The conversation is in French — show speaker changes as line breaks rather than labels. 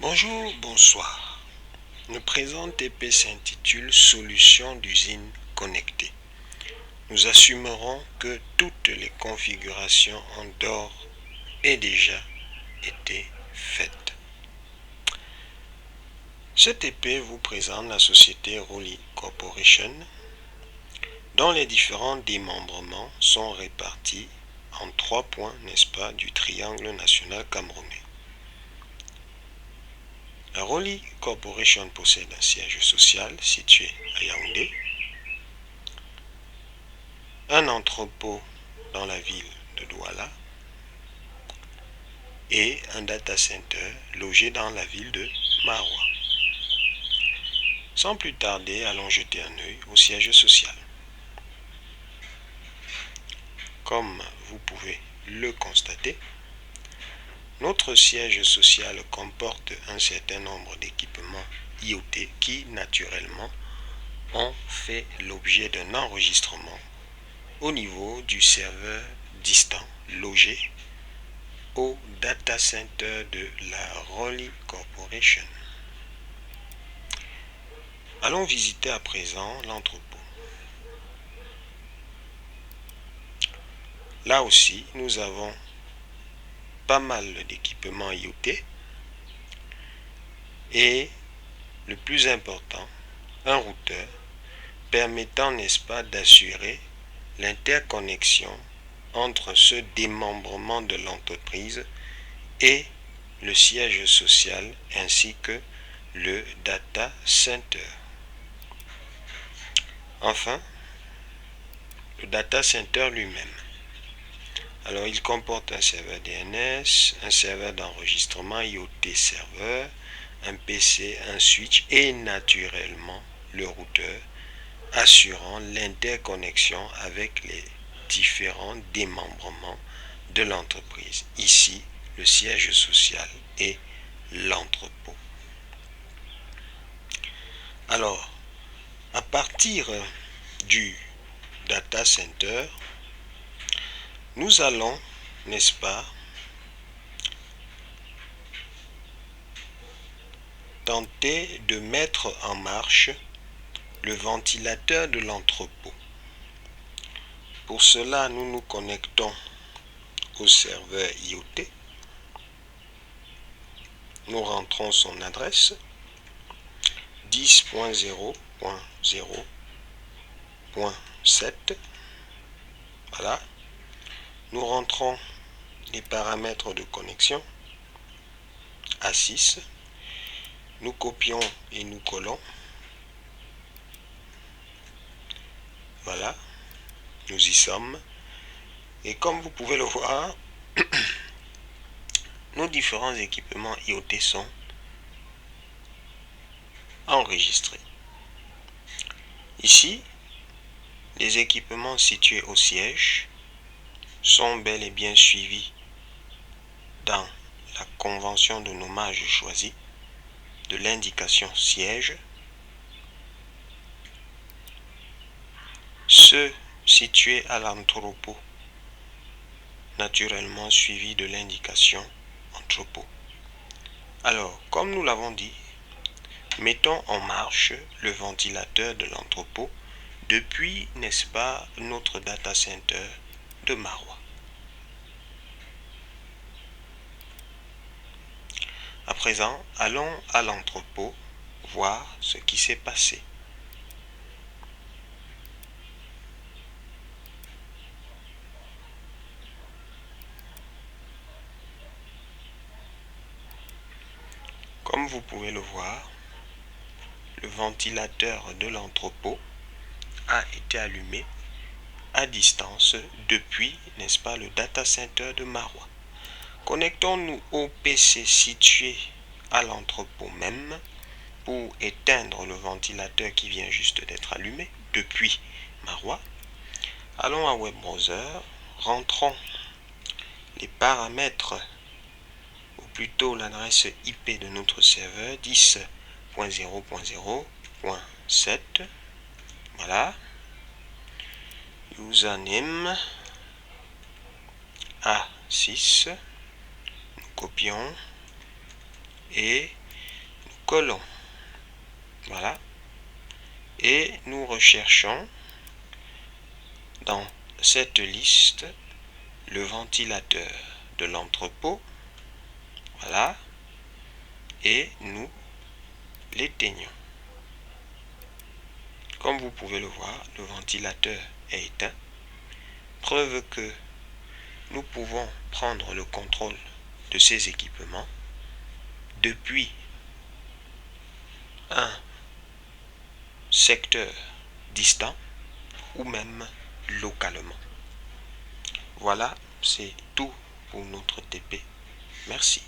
Bonjour, bonsoir. Le présent TP s'intitule Solution d'usine connectée. Nous assumerons que toutes les configurations ont d'ores et déjà été faites. Ce TP vous présente la société Roli Corporation, dont les différents démembrements sont répartis en 3 points, n'est-ce pas, du triangle national camerounais. La Roli Corporation possède un siège social situé à Yaoundé, un entrepôt dans la ville de Douala et un data center logé dans la ville de Maroua. Sans plus tarder, allons jeter un œil au siège social. Comme vous pouvez le constater, notre siège social comporte un certain nombre d'équipements IoT qui, naturellement, ont fait l'objet d'un enregistrement au niveau du serveur distant logé au data center de la Roli Corporation. Allons visiter à présent l'entrepôt. Là aussi, nous avons pas mal d'équipements IoT et le plus important, un routeur permettant, n'est-ce pas, d'assurer l'interconnexion entre ce démembrement de l'entreprise et le siège social ainsi que le data center. Enfin, le data center lui-même. Alors, il comporte un serveur DNS, un serveur d'enregistrement IoT serveur, un PC, un switch et naturellement le routeur assurant l'interconnexion avec les différents démembrements de l'entreprise. Ici, le siège social et l'entrepôt. Alors, à partir du data center, nous allons, n'est-ce pas, tenter de mettre en marche le ventilateur de l'entrepôt. Pour cela, nous nous connectons au serveur IoT. Nous rentrons son adresse 10.0.0.7. Voilà. Nous rentrons les paramètres de connexion A6. Nous copions et nous collons. Voilà. Nous y sommes. Et comme vous pouvez le voir, nos différents équipements IoT sont enregistrés. Ici, les équipements situés au siège sont bel et bien suivis dans la convention de nommage choisie de l'indication siège. Ceux situés à l'entrepôt, naturellement suivi de l'indication entrepôt. Alors, comme nous l'avons dit, mettons en marche le ventilateur de l'entrepôt depuis, n'est-ce pas, notre data center de Maroua. À présent, allons à l'entrepôt voir ce qui s'est passé. Comme vous pouvez le voir, le ventilateur de l'entrepôt a été allumé à distance depuis, n'est-ce pas, le data center de Maroua. Connectons-nous au PC situé à l'entrepôt même pour éteindre le ventilateur qui vient juste d'être allumé depuis Maroua. Allons à Web Browser, rentrons les paramètres, ou plutôt l'adresse IP de notre serveur 10.0.0.7. Voilà. Username A6. Nous copions et collons. Voilà. Et nous recherchons dans cette liste le ventilateur de l'entrepôt. Voilà. Et nous l'éteignons. Comme vous pouvez le voir, le ventilateur est éteint. Preuve que nous pouvons prendre le contrôle de ces équipements depuis un secteur distant ou même localement. Voilà, c'est tout pour notre TP. Merci.